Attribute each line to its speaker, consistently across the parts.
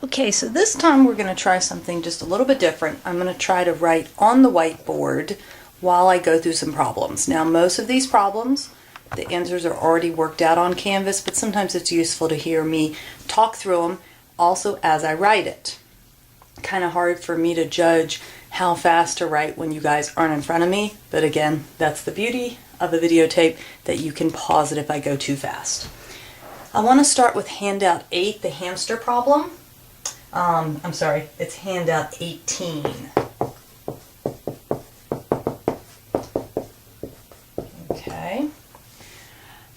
Speaker 1: Okay, so this time we're going to try something just a little bit different. I'm going to try to write on the whiteboard while I go through some problems. Now, most of these problems, the answers are already worked out on Canvas, but sometimes it's useful to hear me talk through them also as I write it. Kind of hard for me to judge how fast to write when you guys aren't in front of me, but again, that's the beauty of a videotape, that you can pause it if I go too fast. I want to start with Handout 8, the hamster problem. I'm sorry, it's Handout 18. Okay,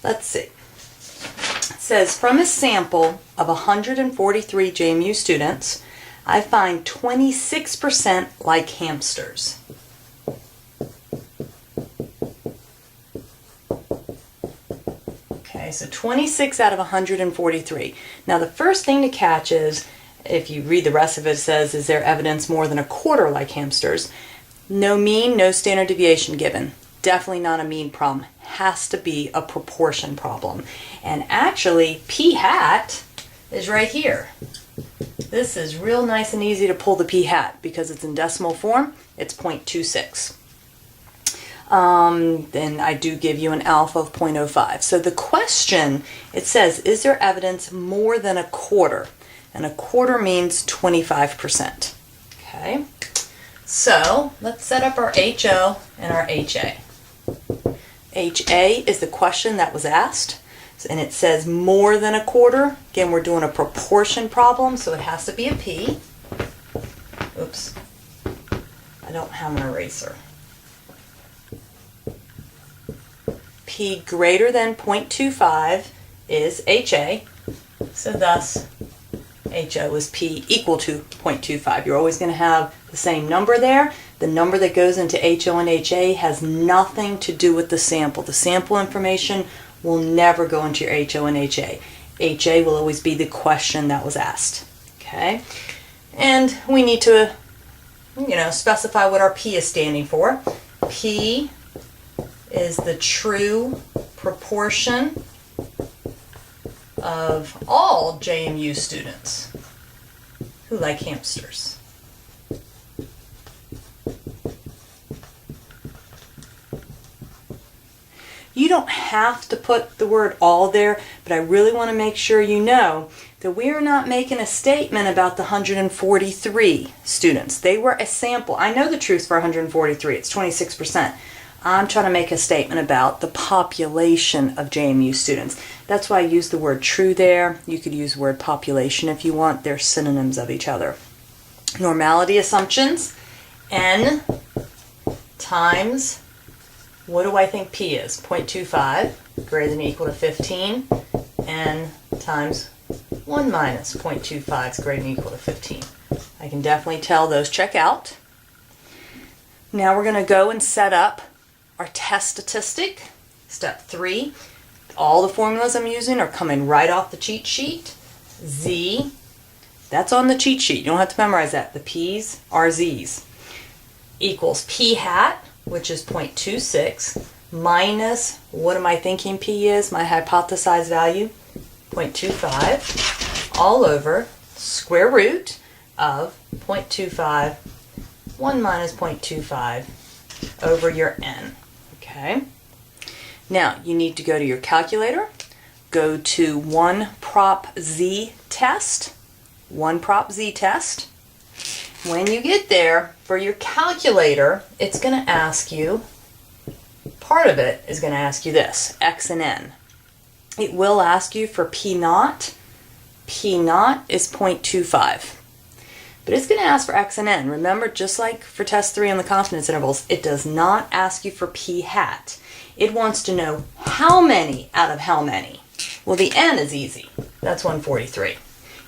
Speaker 1: let's see. It says, from a sample of 143 JMU students, I find 26% like hamsters. Okay, so 26 out of 143. Now the first thing to catch is, if you read the rest of it, it says, is there evidence more than a quarter like hamsters? No mean, no standard deviation given. Definitely not a mean problem. Has to be a proportion problem. And actually, p hat is right here. This is real nice and easy to pull the p hat because it's in decimal form. It's 0.26. Then I do give you an alpha of 0.05. So the question, it says, is there evidence more than a quarter? And a quarter means 25%. Okay, so let's set up our HO and our HA. HA is the question that was asked, and it says more than a quarter. Again, we're doing a proportion problem, so it has to be a P. Oops, I don't have an eraser. P greater than 0.25 is HA, so thus HO is P equal to 0.25. You're always going to have the same number there. The number that goes into HO and HA has nothing to do with the sample. The sample information will never go into your HO and HA. HA will always be the question that was asked. Okay? And we need to, specify what our P is standing for. P is the true proportion of all JMU students who like hamsters. You don't have to put the word all there, but I really want to make sure you know that we are not making a statement about the 143 students. They were a sample. I know the truth for 143. It's 26%. I'm trying to make a statement about the population of JMU students. That's why I use the word true there. You could use the word population if you want. They're synonyms of each other. Normality assumptions, N times, what do I think P is? 0.25, greater than or equal to 15. N times 1 minus 0.25 is greater than or equal to 15. I can definitely tell those check out. Now we're going to go and set up our test statistic. Step 3. All the formulas I'm using are coming right off the cheat sheet. Z, that's on the cheat sheet. You don't have to memorize that. The P's are Z's. Equals P hat, which is 0.26, minus, what am I thinking P is? My hypothesized value, 0.25, all over square root of 0.25, 1 minus 0.25 over your N. Okay? Now, you need to go to your calculator, go to one prop Z test. When you get there, for your calculator, it's going to ask you, part of it is going to ask you this, X and N. It will ask you for P naught. P naught is 0.25. But it's going to ask for X and N. Remember, just like for test 3 on the confidence intervals, it does not ask you for P hat. It wants to know how many out of how many. Well, the N is easy. That's 143.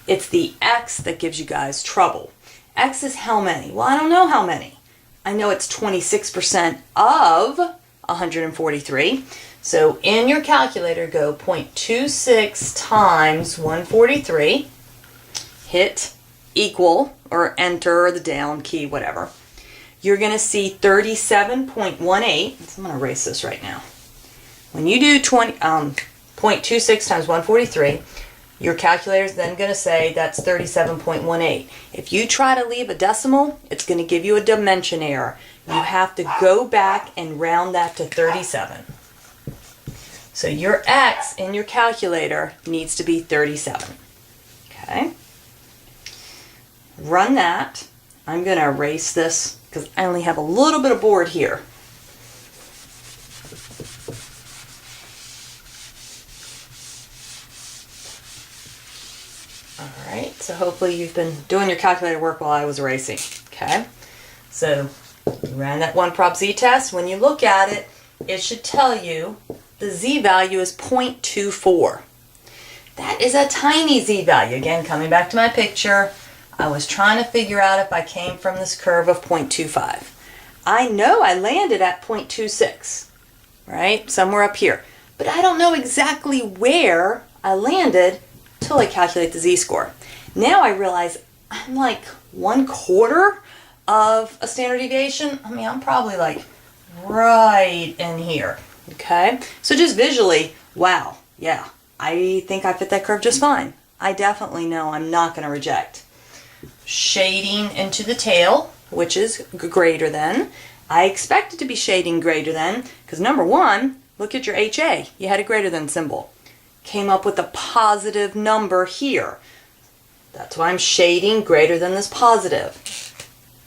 Speaker 1: It's the X that gives you guys trouble. X is how many? Well, I don't know how many. I know it's 26% of 143. So in your calculator, go 0.26 times 143. Hit equal or enter or the down key, whatever. You're going to see 37.18. I'm going to erase this right now. When you do 0.26 times 143, Your calculator is then going to say that's 37.18. If you try to leave a decimal, it's going to give you a dimension error. You have to go back and round that to 37. So your x in your calculator needs to be 37. Okay? Run that. I'm going to erase this because I only have a little bit of board here. Alright, so hopefully you've been doing your calculator work while I was erasing. Okay? So you ran that one prop z test. When you look at it, it should tell you the z value is 0.24. That is a tiny z value. Again, coming back to my picture, I was trying to figure out if I came from this curve of 0.25. I know I landed at 0.26, right? Somewhere up here. But I don't know exactly where I landed till I calculate the z-score. Now I realize I'm like 1/4 of a standard deviation. I mean, I'm probably like right in here. Okay? So just visually, wow, yeah, I think I fit that curve just fine. I definitely know I'm not going to reject. Shading into the tail, which is greater than. I expect it to be shading greater than, because number one, look at your HA. You had a greater than symbol. Came up with a positive number here. That's why I'm shading greater than this positive.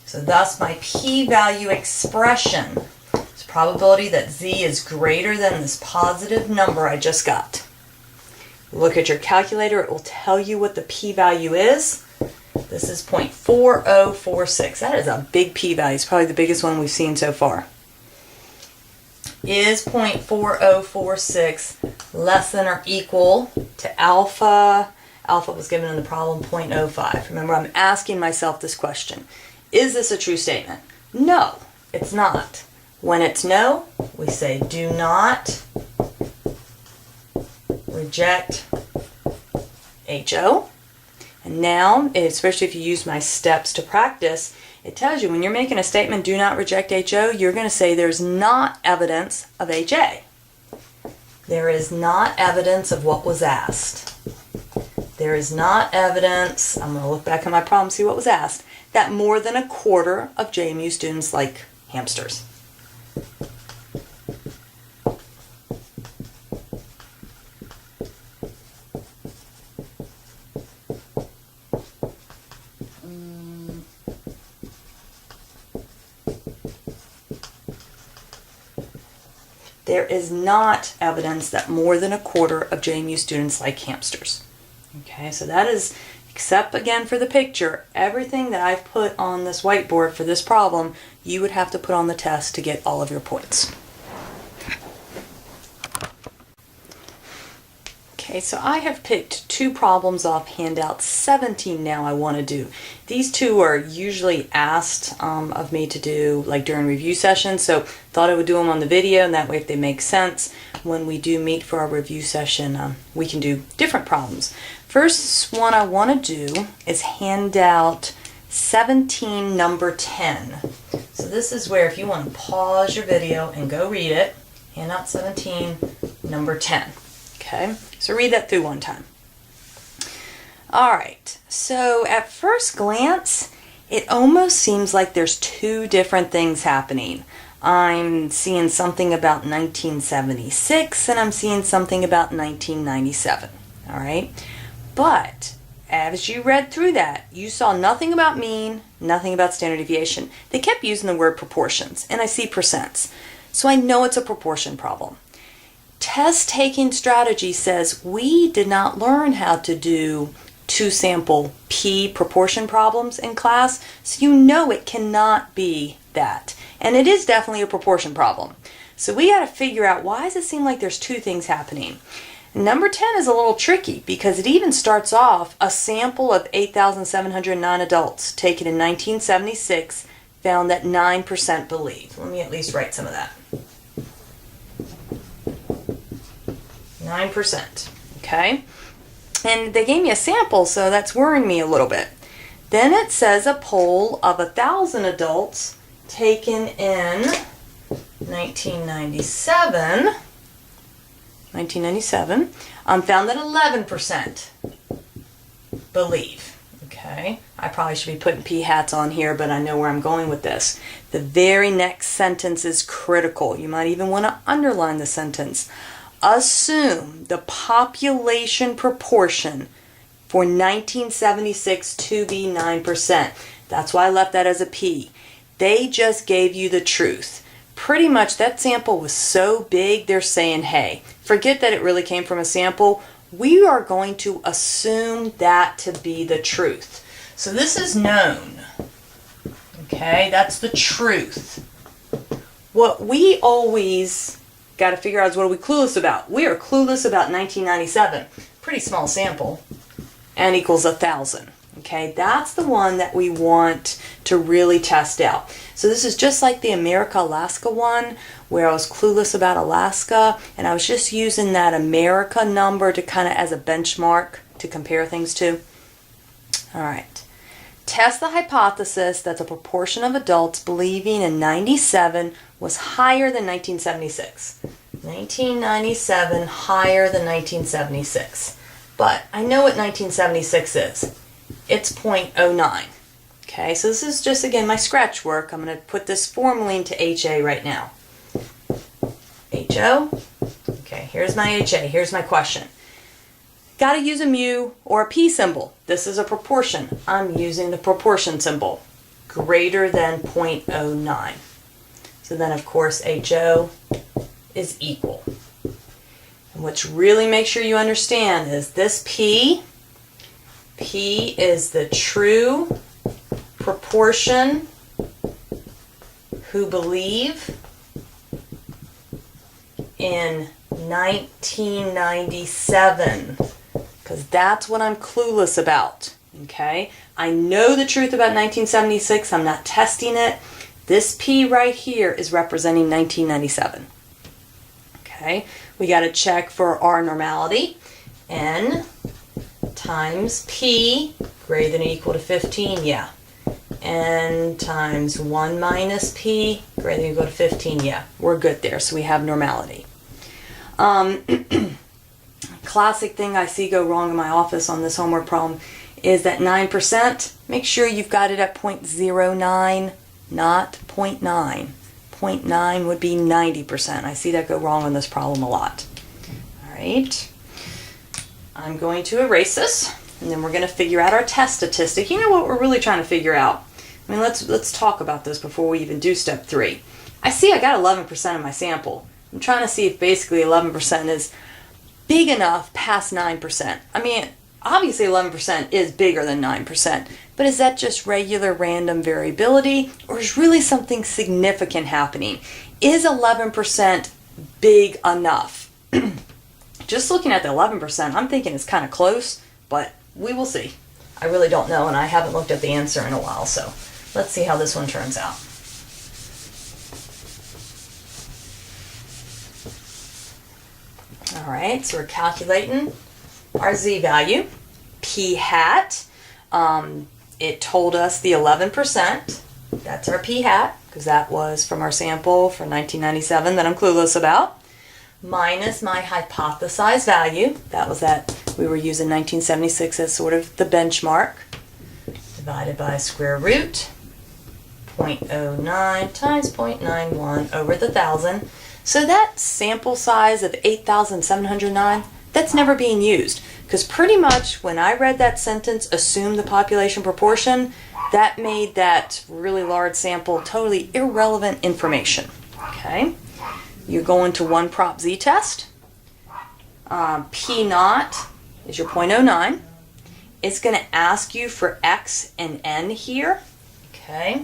Speaker 1: So thus my p-value expression is probability that z is greater than this positive number I just got. Look at your calculator, it will tell you what the p-value is. This is 0.4046. That is a big p-value. It's probably the biggest one we've seen so far. Is 0.4046 less than or equal to alpha? Alpha was given in the problem 0.05. Remember, I'm asking myself this question. Is this a true statement? No, it's not. When it's no, we say do not reject HO. And now, especially if you use my steps to practice, it tells you when you're making a statement, do not reject HO, you're going to say there's not evidence of HA. There is not evidence of what was asked. There is not evidence, I'm going to look back at my problem, see what was asked, that more than 1/4 of JMU students like hamsters. There is not evidence that more than 1/4 of JMU students like hamsters. Okay, so that is, except again for the picture, everything that I've put on this whiteboard for this problem, you would have to put on the test to get all of your points. Okay, so I have picked 2 problems off handout 17 now I want to do. These 2 are usually asked of me to do like during review sessions, so thought I would do them on the video, and that way if they make sense, when we do meet for our review session, we can do different problems. First one I want to do is handout 17, number 10. So this is where if you want to pause your video and go read it, handout 17, number 10. Okay, so read that through one time. Alright, so at first glance, it almost seems like there's 2 different things happening. I'm seeing something about 1976 and I'm seeing something about 1997. Alright, but as you read through that, you saw nothing about mean, nothing about standard deviation. They kept using the word proportions, and I see percents. So I know it's a proportion problem. Test-taking strategy says we did not learn how to do 2-sample P proportion problems in class, so you know it cannot be that. And it is definitely a proportion problem. So we got to figure out, why does it seem like there's 2 things happening? Number 10 is a little tricky because it even starts off a sample of 8,709 adults taken in 1976 found that 9% believe. Let me at least write some of that. 9%, okay? And they gave me a sample, so that's worrying me a little bit. Then it says a poll of 1,000 adults taken in 1997, found that 11% believe. Okay, I probably should be putting p hats on here, but I know where I'm going with this. The very next sentence is critical. You might even want to underline the sentence. Assume the population proportion for 1976 to be 9%. That's why I left that as a P. They just gave you the truth. Pretty much that sample was so big, they're saying, hey, forget that it really came from a sample. We are going to assume that to be the truth. So this is known. Okay, that's the truth. What we always got to figure out is what are we clueless about? We are clueless about 1997. Pretty small sample. N equals 1,000. Okay, that's the one that we want to really test out. So this is just like the America-Alaska one, where I was clueless about Alaska, and I was just using that America number to kind of as a benchmark to compare things to. All right. Test the hypothesis that the proportion of adults believing in 97 was higher than 1976. 1997 higher than 1976. But I know what 1976 is. It's 0.09. Okay, so this is just, again, my scratch work. I'm going to put this formally into HA right now. HO. Okay, here's my HA. Here's my question. Got to use a mu or a P symbol. This is a proportion. I'm using the proportion symbol. Greater than 0.09. So then, of course, HO is equal. And what really make sure you understand is this P is the true proportion who believe in 1997, because that's what I'm clueless about. Okay, I know the truth about 1976. I'm not testing it. This P right here is representing 1997. Okay, we got to check for our normality. N times P greater than or equal to 15, yeah. N times 1 minus P greater than or equal to 15, yeah. We're good there, so we have normality. Classic thing I see go wrong in my office on this homework problem is that 9%, make sure you've got it at 0.09, not 0.9. 0.9 would be 90%. I see that go wrong on this problem a lot. All right. I'm going to erase this, and then we're going to figure out our test statistic. You know what we're really trying to figure out? I mean, let's talk about this before we even do step 3. I see I got 11% of my sample. I'm trying to see if basically 11% is big enough past 9%. I mean, obviously 11% is bigger than 9%, but is that just regular random variability, or is really something significant happening? Is 11% big enough? Just looking at the 11%, I'm thinking it's kind of close, but we will see. I really don't know, and I haven't looked at the answer in a while, so let's see how this one turns out. All right, so we're calculating our z-value. P hat, it told us the 11%. That's our P hat, because that was from our sample for 1997 that I'm clueless about. Minus my hypothesized value. That was that we were using 1976 as sort of the benchmark. Divided by square root. 0.09 times 0.91 over the 1,000. So that sample size of 8,709, that's never being used. Because pretty much when I read that sentence, assume the population proportion, that made that really large sample totally irrelevant information. Okay? You're going to one prop z-test. P naught is your 0.09. It's going to ask you for x and n here. Okay?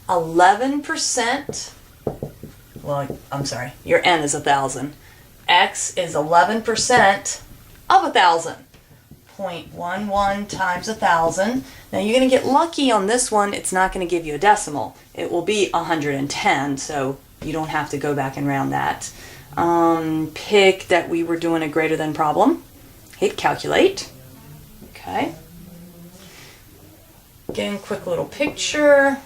Speaker 1: 11%. Well, I'm sorry. Your n is 1,000. X is 11% of 1,000. 0.11 times 1,000. Now you're going to get lucky on this one. It's not going to give you a decimal. It will be 110, so you don't have to go back and round that. Pick that we were doing a greater than problem. Hit calculate. Okay. Again, quick little picture.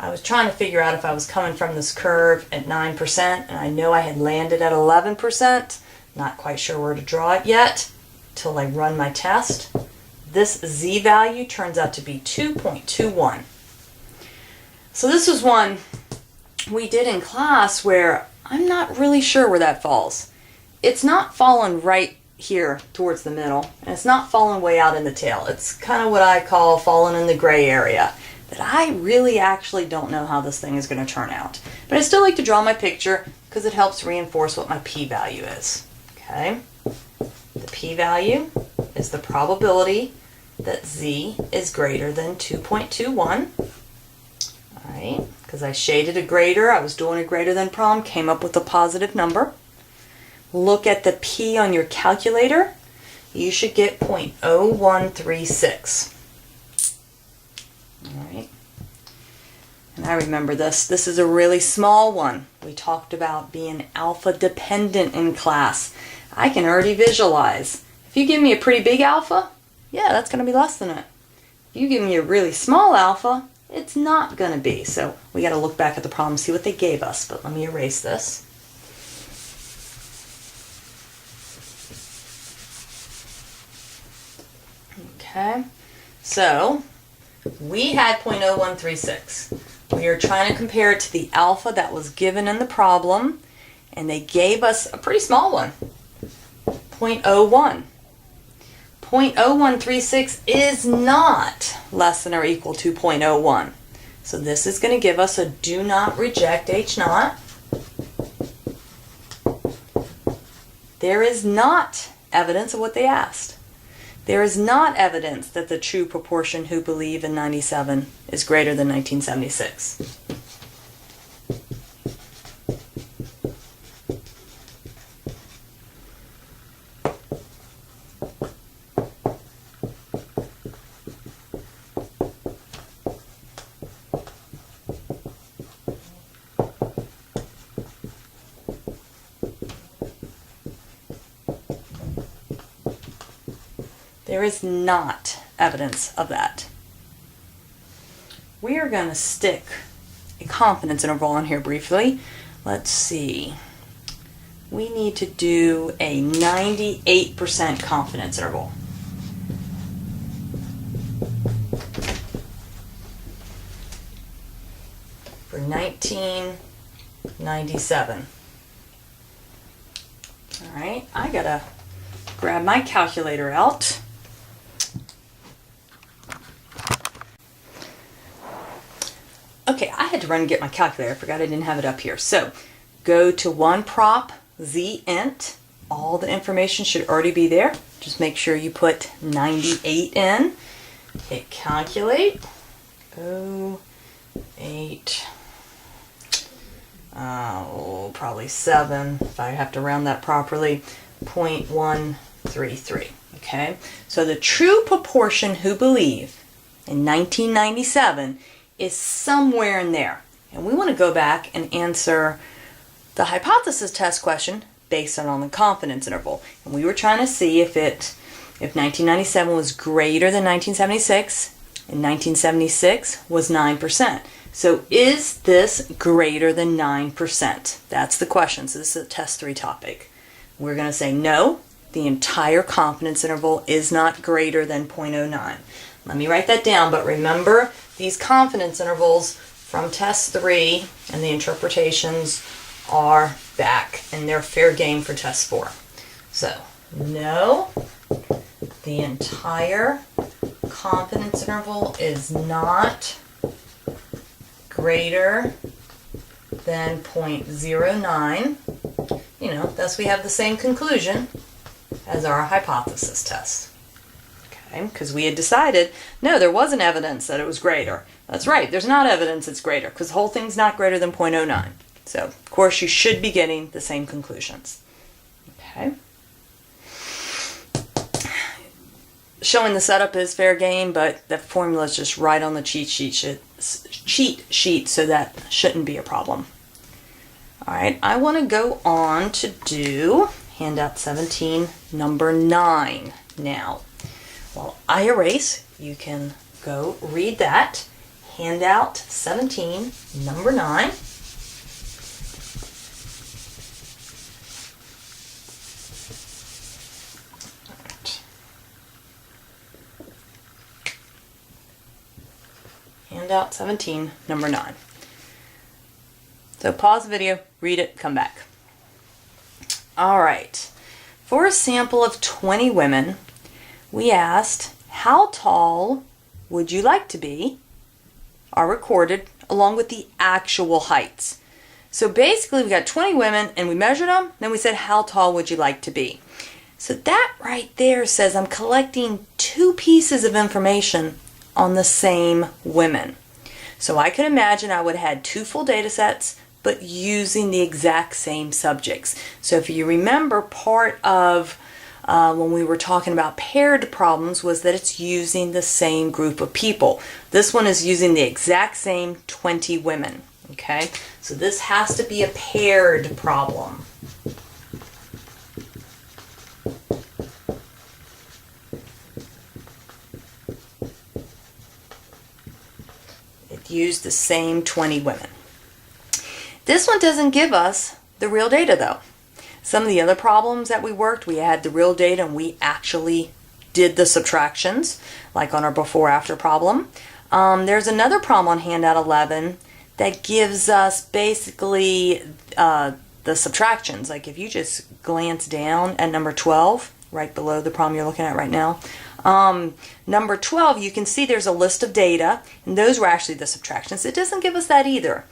Speaker 1: I was trying to figure out if I was coming from this curve at 9%, and I know I had landed at 11%. Not quite sure where to draw it yet till I run my test. This z value turns out to be 2.21. So this was one we did in class where I'm not really sure where that falls. It's not falling right here towards the middle, and it's not falling way out in the tail. It's kind of what I call falling in the gray area, that I really actually don't know how this thing is going to turn out. But I still like to draw my picture because it helps reinforce what my p-value is. Okay? The p-value is the probability that z is greater than 2.21. Alright, because I shaded a greater, I was doing a greater than problem, came up with a positive number. Look at the p on your calculator. You should get 0.0136. Alright, and I remember this. This is a really small one. We talked about being alpha dependent in class. I can already visualize. If you give me a pretty big alpha, yeah, that's going to be less than it. If you give me a really small alpha, it's not going to be. So we got to look back at the problem, see what they gave us. But let me erase this. Okay, so we had 0.0136. We are trying to compare it to the alpha that was given in the problem, and they gave us a pretty small one, 0.01. 0.0136 is not less than or equal to 0.01. So this is going to give us a do not reject H naught. There is not evidence of what they asked. There is not evidence that the true proportion who believe in 97 is greater than 1976. There is not evidence of that. We are going to stick a confidence interval on here briefly. Let's see. We need to do a 98% confidence interval. For 1997. All right, I gotta grab my calculator out. Okay, I had to run and get my calculator. I forgot I didn't have it up here. So go to one prop, z int. All the information should already be there. Just make sure you put 98 in. Hit calculate. 08. Probably 7, if I have to round that properly. 0.133. Okay, so the true proportion who believe in 1997 is somewhere in there. And we want to go back and answer the hypothesis test question based on the confidence interval. And we were trying to see if 1997 was greater than 1976, and 1976 was 9%. So is this greater than 9%? That's the question. So this is a test 3 topic. We're going to say no, the entire confidence interval is not greater than 0.09. Let me write that down, but remember these confidence intervals from test 3 and the interpretations are back and they're fair game for test 4. So, no, the entire confidence interval is not greater than 0.09. You know, thus we have the same conclusion as our hypothesis test. Okay, because we had decided, no, there wasn't evidence that it was greater. That's right, there's not evidence it's greater, because the whole thing's not greater than 0.09. So, of course, you should be getting the same conclusions. Okay. Showing the setup is fair game, but the formula is just right on the cheat sheet, so that shouldn't be a problem. All right, I want to go on to do handout 17, number 9 now. While I erase, you can go read that. Handout 17, number 9. Handout 17, number 9. So pause the video, read it, come back. All right. For a sample of 20 women, we asked, how tall would you like to be? Are recorded along with the actual heights. So basically we got 20 women and we measured them, then we said, how tall would you like to be? So that right there says I'm collecting 2 pieces of information on the same women. So I could imagine I would have had 2 full data sets, but using the exact same subjects. So if you remember, part of when we were talking about paired problems was that it's using the same group of people. This one is using the exact same 20 women. Okay, so this has to be a paired problem. It used the same 20 women. This one doesn't give us the real data though. Some of the other problems that we worked, we had the real data and we actually did the subtractions, like on our before-after problem. There's another problem on Handout 11 that gives us basically the subtractions. Like if you just glance down at number 12, right below the problem you're looking at right now, number 12, you can see there's a list of data, and those were actually the subtractions. It doesn't give us that either.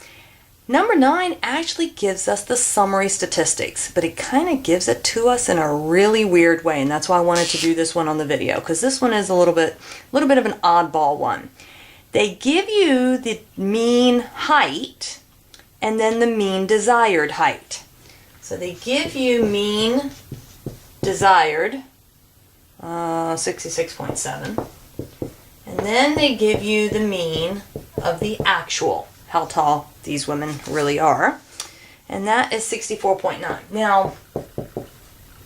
Speaker 1: Number 9 actually gives us the summary statistics, but it kind of gives it to us in a really weird way, and that's why I wanted to do this one on the video, because this one is a little bit of an oddball one. They give you the mean height and then the mean desired height. So they give you mean desired, 66.7, and then they give you the mean of the actual, how tall these women really are, and that is 64.9. Now,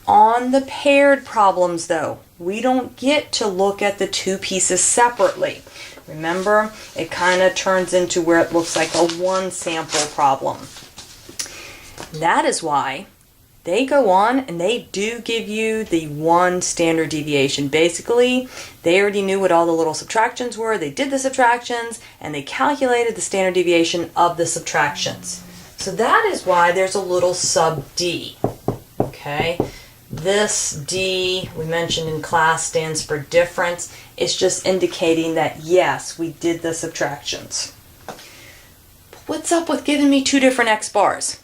Speaker 1: on the paired problems though, we don't get to look at the 2 pieces separately. Remember, it kind of turns into where it looks like a one sample problem. That is why they go on and they do give you the 1 standard deviation. Basically, they already knew what all the little subtractions were. They did the subtractions and they calculated the standard deviation of the subtractions. So that is why there's a little sub D. Okay? This D, we mentioned in class, stands for difference. It's just indicating that, yes, we did the subtractions. What's up with giving me 2 different X bars?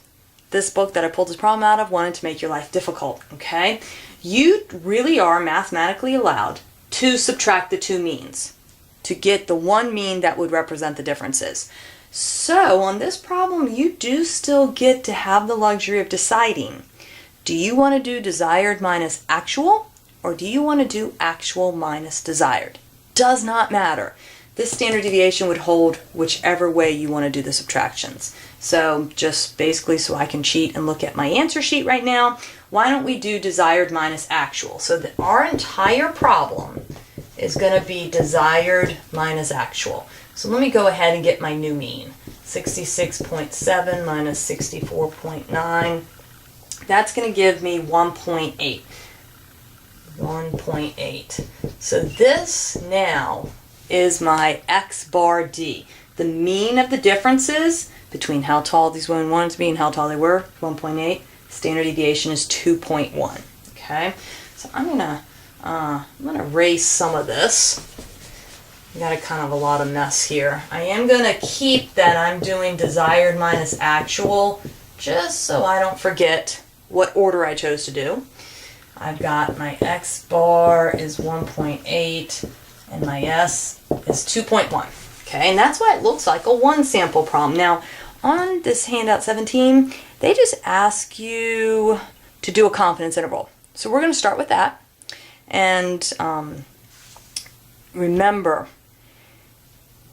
Speaker 1: This book that I pulled this problem out of wanted to make your life difficult, okay? You really are mathematically allowed to subtract the 2 means to get the 1 mean that would represent the differences. So on this problem, you do still get to have the luxury of deciding, do you want to do desired minus actual, or do you want to do actual minus desired? Does not matter. This standard deviation would hold whichever way you want to do the subtractions. So just basically so I can cheat and look at my answer sheet right now, why don't we do desired minus actual? So that our entire problem is going to be desired minus actual. So let me go ahead and get my new mean. 66.7 minus 64.9. That's going to give me 1.8. 1.8. So this now is my X bar D. The mean of the differences between how tall these women wanted to be and how tall they were, 1.8. Standard deviation is 2.1. Okay, so I'm gonna erase some of this. I got a kind of a lot of mess here. I am gonna keep that I'm doing desired minus actual, just so I don't forget what order I chose to do. I've got my X bar is 1.8 and my S is 2.1. Okay, and that's why it looks like a 1 sample problem. Now, on this Handout 17, they just ask you to do a confidence interval. So we're going to start with that. And remember,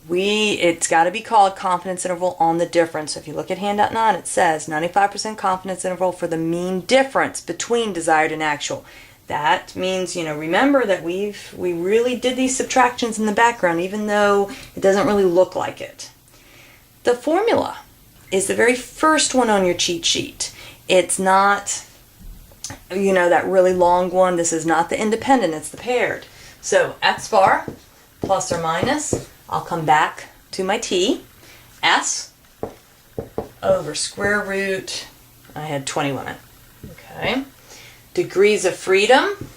Speaker 1: it's got to be called confidence interval on the difference. So if you look at Handout 9, it says 95% confidence interval for the mean difference between desired and actual. That means, remember that we really did these subtractions in the background, even though it doesn't really look like it. The formula is the very first one on your cheat sheet. It's not, that really long one. This is not the independent, it's the paired. So X bar, plus or minus, I'll come back to my t, s over square root, I had 20 women. Okay. Degrees of freedom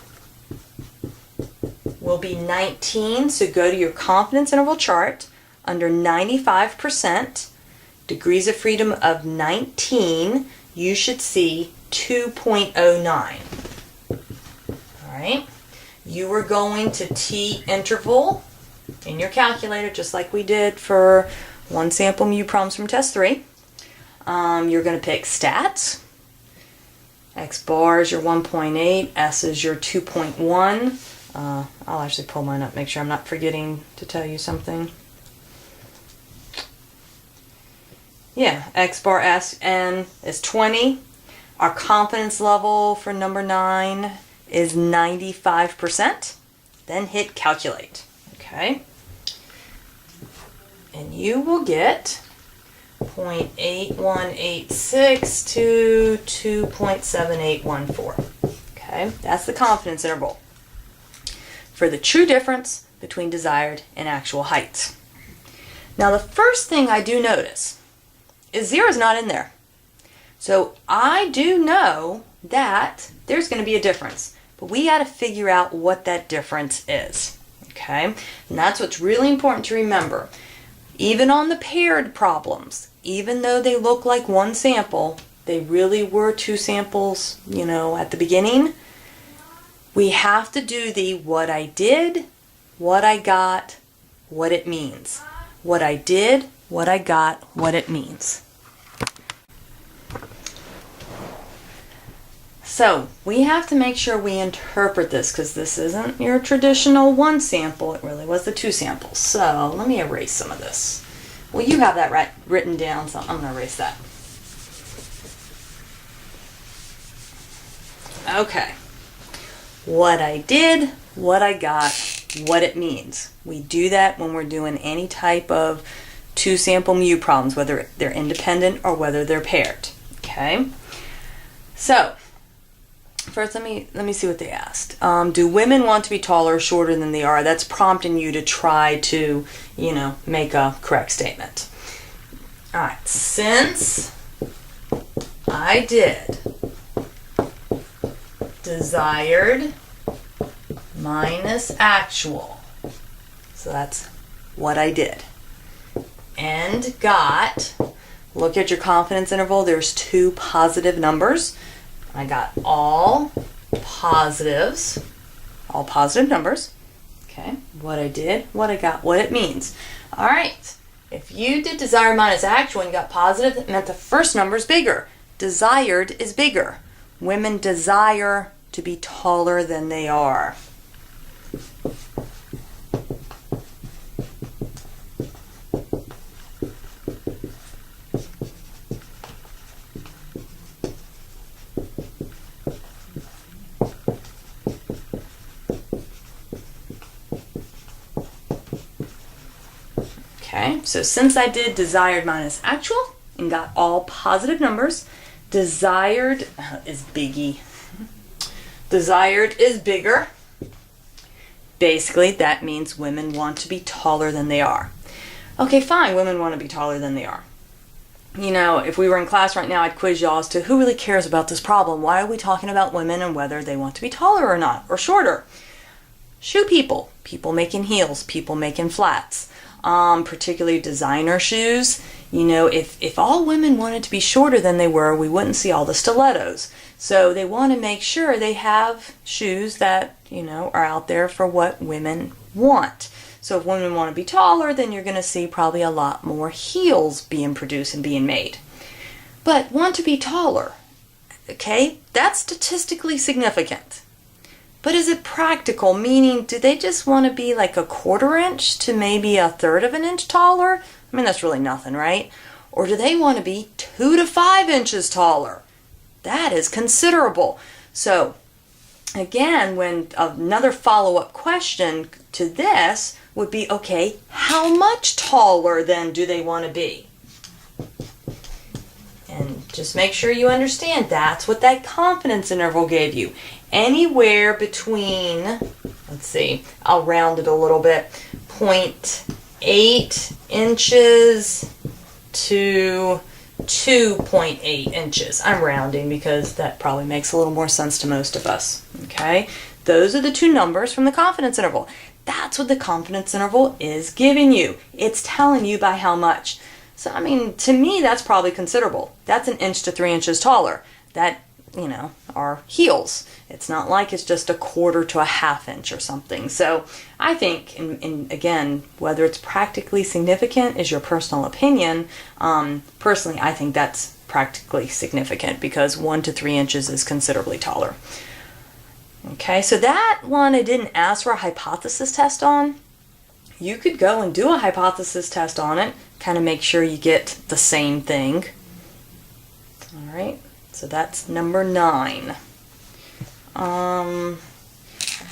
Speaker 1: will be 19, so go to your confidence interval chart. Under 95%, degrees of freedom of 19, you should see 2.09. All right. You are going to t interval in your calculator, just like we did for one sample mu problems from test 3. You're going to pick stats. X bar is your 1.8, S is your 2.1. I'll actually pull mine up, make sure I'm not forgetting to tell you something. Yeah, X bar SN is 20. Our confidence level for number 9 is 95%. Then hit calculate. Okay. And you will get 0.8186 to 2.7814. Okay, that's the confidence interval for the true difference between desired and actual heights. Now the first thing I do notice is 0 is not in there. So I do know that there's going to be a difference, but we got to figure out what that difference is. Okay, and that's what's really important to remember. Even on the paired problems, even though they look like one sample, they really were 2 samples, at the beginning. We have to do the what I did, what I got, what it means. What I did, what I got, what it means. So we have to make sure we interpret this, because this isn't your traditional 1 sample. It really was the 2 samples. So let me erase some of this. Well, you have that written down, so I'm going to erase that. Okay. What I did, what I got, what it means. We do that when we're doing any type of 2 sample mu problems, whether they're independent or whether they're paired. Okay? So, first let me see what they asked. Do women want to be taller or shorter than they are? That's prompting you to try to, make a correct statement. All right, since I did desired minus actual, so that's what I did, and got, look at your confidence interval, there's 2 positive numbers. I got all positive numbers. Okay, what I did, what I got, what it means. All right, if you did desired minus actual and you got positive, that meant the first number is bigger. Desired is bigger. Women desire to be taller than they are. Okay, so since I did desired minus actual and got all positive numbers, desired is biggie. Desired is bigger. Basically, that means women want to be taller than they are. Okay, fine, women want to be taller than they are. If we were in class right now, I'd quiz y'all as to who really cares about this problem. Why are we talking about women and whether they want to be taller or not, or shorter? Shoe people, people making heels, people making flats. Particularly designer shoes. If all women wanted to be shorter than they were, we wouldn't see all the stilettos. So they want to make sure they have shoes that, are out there for what women want. So if women want to be taller, then you're going to see probably a lot more heels being produced and being made. But want to be taller, okay, that's statistically significant. But is it practical? Meaning, do they just want to be like a 1/4 inch to maybe 1/3 of an inch taller? I mean, that's really nothing, right? Or do they want to be 2 to 5 inches taller? That is considerable. So, again, when another follow-up question to this would be, okay, how much taller then do they want to be? And just make sure you understand that's what that confidence interval gave you. Anywhere between, let's see, I'll round it a little bit, 0.8 inches to 2.8 inches. I'm rounding because that probably makes a little more sense to most of us. Okay, those are the two numbers from the confidence interval. That's what the confidence interval is giving you. It's telling you by how much. So, I mean, to me, that's probably considerable. That's 1 inch to 3 inches taller. That, you know, are heels. It's not like it's just 1/4 to 1/2 inch or something. So I think, and again, whether it's practically significant is your personal opinion. Personally, I think that's practically significant because 1 to 3 inches is considerably taller. Okay, so that one I didn't ask for a hypothesis test on. You could go and do a hypothesis test on it, kind of make sure you get the same thing. All right, so that's number 9. I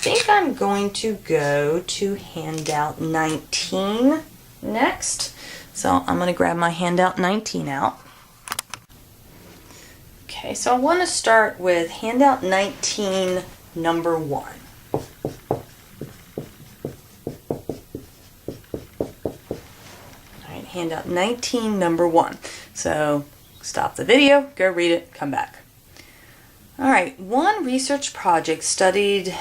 Speaker 1: think I'm going to go to handout 19 next. So I'm going to grab my handout 19 out. Okay, so I want to start with handout 19, number 1. All right, handout 19, number 1. So stop the video, go read it, come back. All right, one research project studied,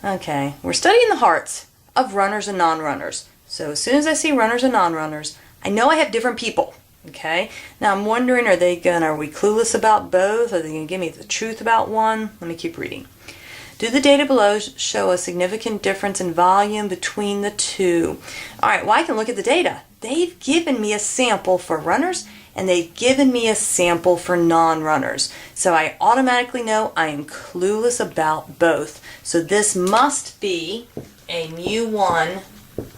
Speaker 1: we're studying the hearts of runners and non-runners. So as soon as I see runners and non-runners, I know I have different people, okay? Now I'm wondering, are we clueless about both? Are they gonna give me the truth about one? Let me keep reading. Do the data below show a significant difference in volume between the two? All right, well, I can look at the data. They've given me a sample for runners and they've given me a sample for non-runners. So I automatically know I am clueless about both. So this must be a mu1,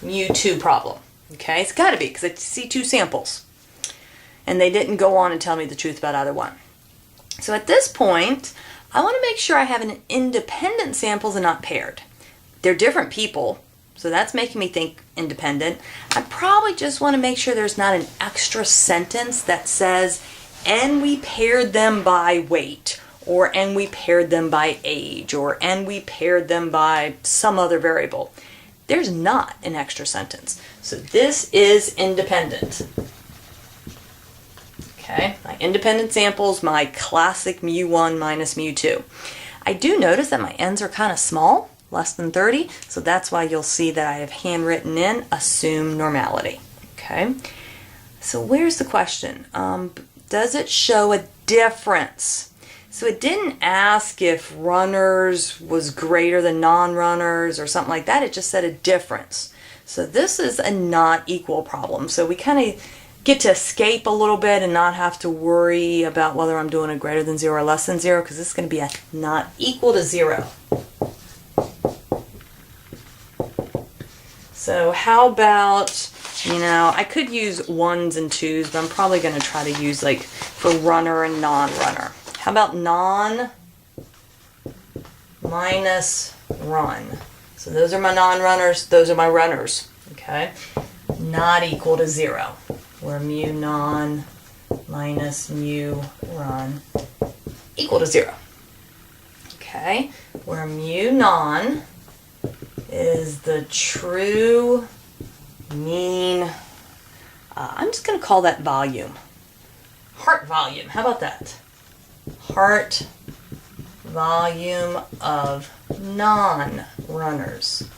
Speaker 1: mu2 problem. Okay, it's got to be because I see 2 samples. And they didn't go on and tell me the truth about either one. So at this point, I want to make sure I have an independent samples and not paired. They're different people, so that's making me think independent. I probably just want to make sure there's not an extra sentence that says, and we paired them by weight, or and we paired them by age, or and we paired them by some other variable. There's not an extra sentence. So this is independent. Okay, my independent samples, my classic mu1 minus mu2. I do notice that my ends are kind of small, less than 30, so that's why you'll see that I have handwritten in assume normality. Okay, so where's the question? Does it show a difference? So it didn't ask if runners was greater than non-runners or something like that, it just said a difference. So this is a not equal problem. So we kind of get to escape a little bit and not have to worry about whether I'm doing a greater than 0 or less than 0, because this is going to be a not equal to 0. So how about, I could use 1s and 2s, but I'm probably going to try to use like for runner and non-runner. How about non minus run? So those are my non-runners, those are my runners, okay? Not equal to 0. Where mu non minus mu run equal to 0. Okay, where mu non is the true mean, I'm just going to call that volume. Heart volume, how about that? Heart volume of non-runners.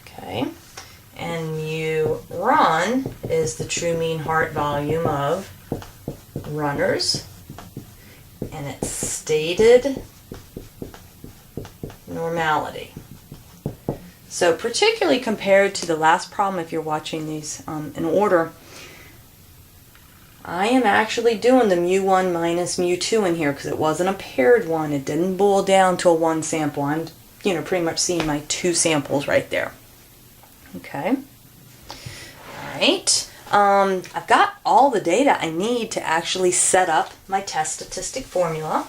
Speaker 1: Okay. And mu run is the true mean heart volume of runners, and it's stated normality. So particularly compared to the last problem, if you're watching these in order, I am actually doing the mu1 minus mu2 in here because it wasn't a paired one. It didn't boil down to a 1 sample. I'm pretty much seeing my 2 samples right there. Okay, all right, I've got all the data I need to actually set up my test statistic formula.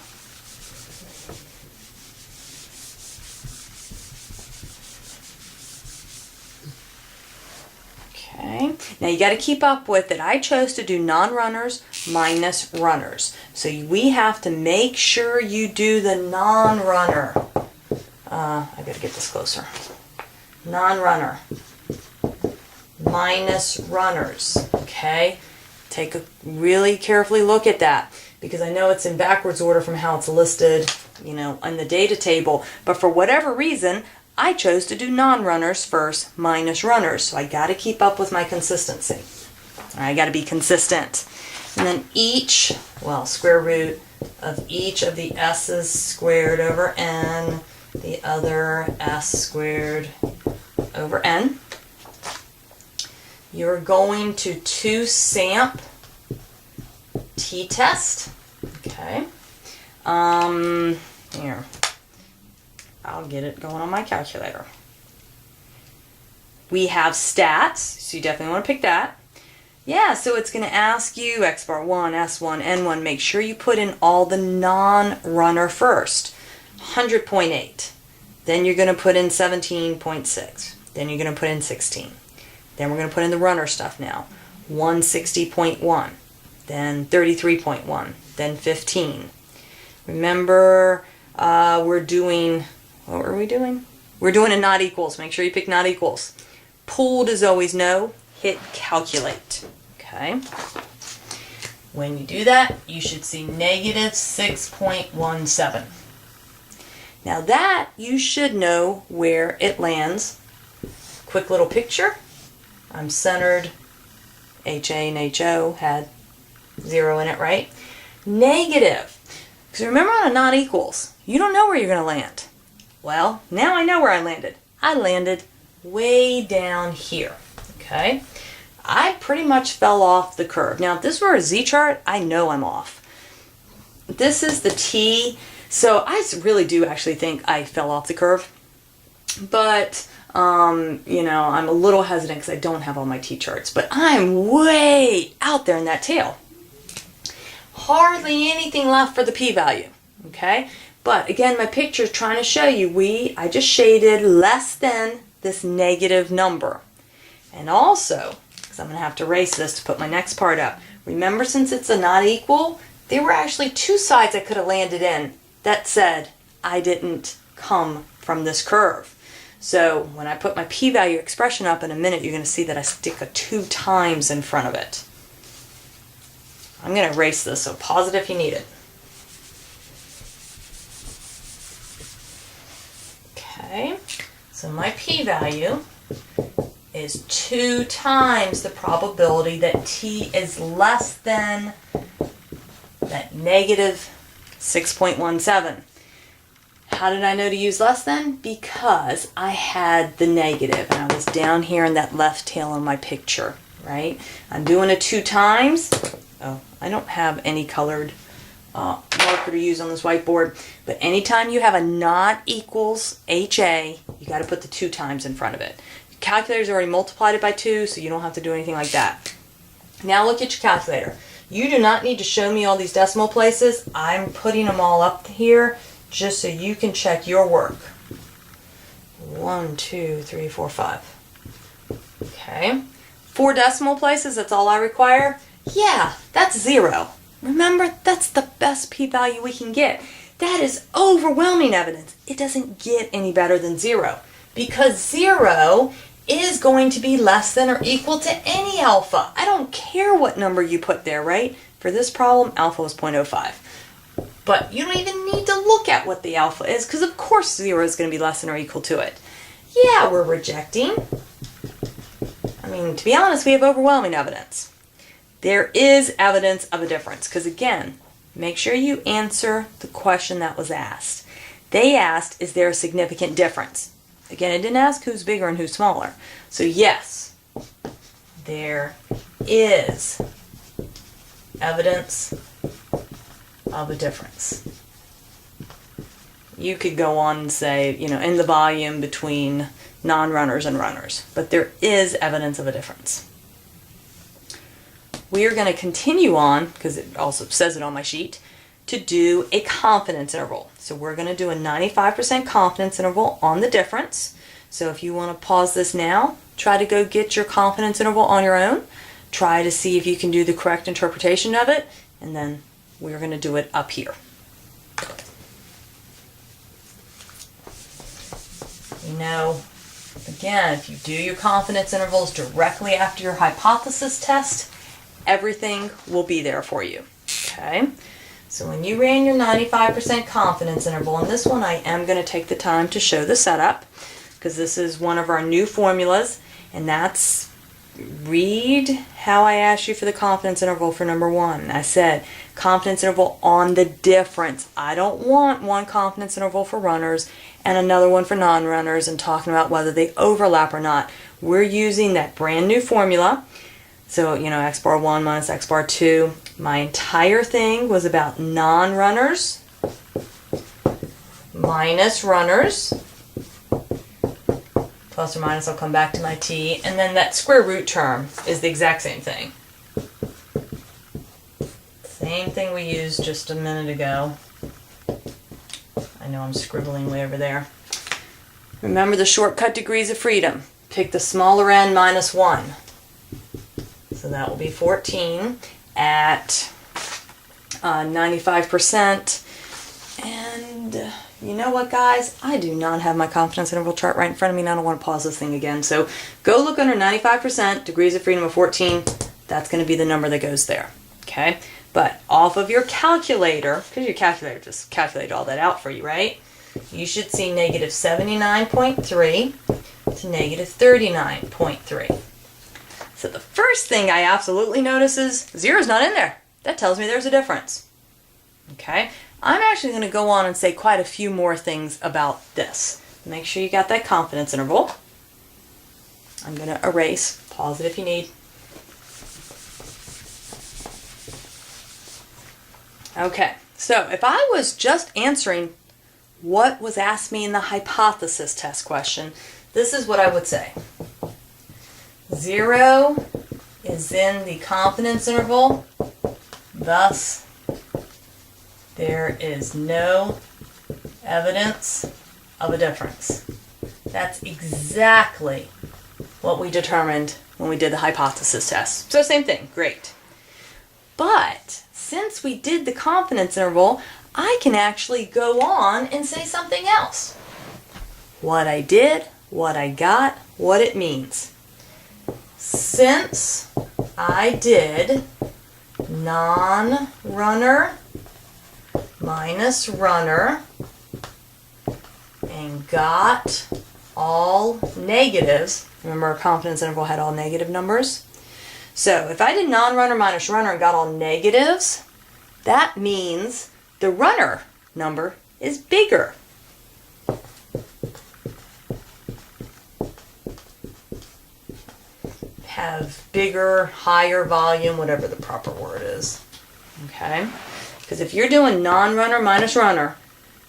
Speaker 1: Okay, now you got to keep up with it. I chose to do non-runners minus runners. So we have to make sure you do the non-runner. I got to get this closer. Non-runner. minus runners, okay? Take a really carefully look at that, because I know it's in backwards order from how it's listed, you know, in the data table, but for whatever reason, I chose to do non-runners first, minus runners, so I got to keep up with my consistency. I got to be consistent. And then each, well, square root of each of the s's squared over n, the other s squared over n. You're going to 2-samp t-test. Okay. Here. I'll get it going on my calculator. We have stats, so you definitely want to pick that. Yeah, so it's going to ask you x bar 1, s1, n1. Make sure you put in all the non-runner first. 100.8. Then you're going to put in 17.6. Then you're going to put in 16. Then we're going to put in the runner stuff now. 160.1. Then 33.1. Then 15. Remember, we're doing, what were we doing? We're doing a not equals. Make sure you pick not equals. Pooled is always no. Hit calculate. Okay. When you do that, you should see negative 6.17. Now that you should know where it lands. Quick little picture. I'm centered. HA and HO had 0 in it, right? Negative. Because remember on a not equals, you don't know where you're going to land. Well, now I know where I landed. I landed way down here. Okay? I pretty much fell off the curve. Now, if this were a z-chart, I know I'm off. This is the t, so I really do actually think I fell off the curve. But, you know, I'm a little hesitant because I don't have all my t-charts. But I'm way out there in that tail. Hardly anything left for the p-value. Okay? But, again, my picture is trying to show you I just shaded less than this negative number. And also, because I'm going to have to erase this to put my next part up. Remember, since it's a not equal, there were actually 2 sides I could have landed in that said I didn't come from this curve. So when I put my p-value expression up in a minute, you're going to see that I stick a 2 times in front of it. I'm going to erase this, so pause it if you need it. Okay, so my p-value is 2 times the probability that t is less than that negative 6.17. How did I know to use less than? Because I had the negative and I was down here in that left tail of my picture, right? I'm doing a 2 times. Oh, I don't have any colored marker to use on this whiteboard, but anytime you have a not equals HA, you got to put the 2 times in front of it. Your calculator's already multiplied it by 2, so you don't have to do anything like that. Now look at your calculator. You do not need to show me all these decimal places. I'm putting them all up here just so you can check your work. 1, 2, 3, 4, 5. Okay. 4 decimal places, that's all I require? Yeah, that's 0. Remember, that's the best p-value we can get. That is overwhelming evidence. It doesn't get any better than 0 because 0 is going to be less than or equal to any alpha. I don't care what number you put there, right? For this problem, alpha was 0.05. But you don't even need to look at what the alpha is because of course 0 is going to be less than or equal to it. Yeah, we're rejecting. I mean, to be honest, we have overwhelming evidence. There is evidence of a difference because, again, make sure you answer the question that was asked. They asked, is there a significant difference? Again, it didn't ask who's bigger and who's smaller. So, yes, there is evidence of a difference. You could go on and say, you know, in the volume between non-runners and runners, but there is evidence of a difference. We are going to continue on, because it also says it on my sheet, to do a confidence interval. So we're going to do a 95% confidence interval on the difference. So if you want to pause this now, try to go get your confidence interval on your own. Try to see if you can do the correct interpretation of it, and then we're going to do it up here. You know, Again, if you do your confidence intervals directly after your hypothesis test, everything will be there for you. Okay? So when you ran your 95% confidence interval, and this one I am going to take the time to show the setup, because this is one of our new formulas, and that's read how I asked you for the confidence interval for number 1. I said confidence interval on the difference. I don't want one confidence interval for runners and another one for non-runners and talking about whether they overlap or not. We're using that brand new formula. So, x bar 1 minus x bar 2. My entire thing was about non-runners minus runners. Plus or minus, I'll come back to my t. And then that square root term is the exact same thing. Same thing we used just a minute ago. I know I'm scribbling way over there. Remember the shortcut degrees of freedom. Pick the smaller n minus 1. So that will be 14 at 95%. And you know what, guys? I do not have my confidence interval chart right in front of me, and I don't want to pause this thing again. So go look under 95%, degrees of freedom of 14. That's going to be the number that goes there. Okay? But off of your calculator, because your calculator just calculated all that out for you, right? You should see negative 79.3 to negative 39.3. So the first thing I absolutely notice is 0's not in there. That tells me there's a difference. Okay? I'm actually going to go on and say quite a few more things about this. Make sure you got that confidence interval. I'm going to erase. Pause it if you need. Okay, so if I was just answering what was asked me in the hypothesis test question, this is what I would say. 0 is in the confidence interval, thus there is no evidence of a difference. That's exactly what we determined when we did the hypothesis test. So same thing, great. But since we did the confidence interval, I can actually go on and say something else. What I did, what I got, what it means. Since I did non-runner minus runner and got all negatives, remember our confidence interval had all negative numbers? So if I did non-runner minus runner and got all negatives, that means the runner number is bigger. Have bigger, higher volume, whatever the proper word is. Okay? Because if you're doing non-runner minus runner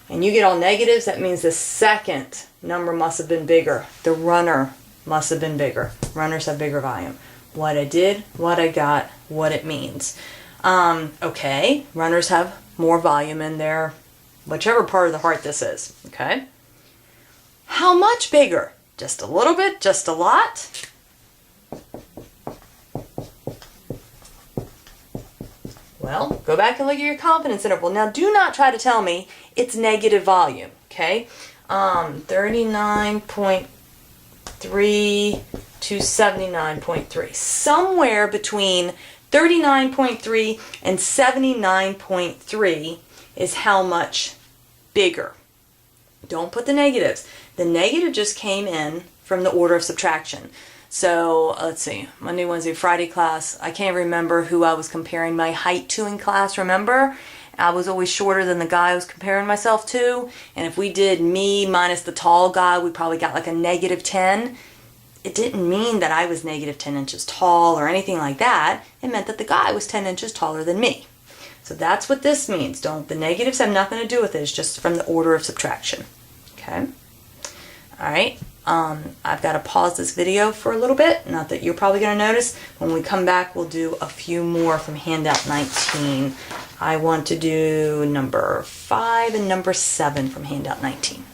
Speaker 1: and you get all negatives, that means the second number must have been bigger. The runner must have been bigger. Runners have bigger volume. What I did, what I got, what it means. Okay, runners have more volume in their, whichever part of the heart this is. Okay? How much bigger? Just a little bit? Just a lot? Well, go back and look at your confidence interval. Now, do not try to tell me it's negative volume, okay? 39.3 to 79.3. Somewhere between 39.3 and 79.3 is how much bigger. Don't put the negatives. The negative just came in from the order of subtraction. So, let's see, Monday, Wednesday, Friday class, I can't remember who I was comparing my height to in class, remember? I was always shorter than the guy I was comparing myself to, and if we did me minus the tall guy, we probably got like a negative 10. It didn't mean that I was negative 10 inches tall or anything like that. It meant that the guy was 10 inches taller than me. So that's what this means. The negatives have nothing to do with it. It's just from the order of subtraction. Okay? All right. I've got to pause this video for a little bit. Not that you're probably going to notice. When we come back, we'll do a few more from Handout 19. I want to do number 5 and number 7 from Handout 19.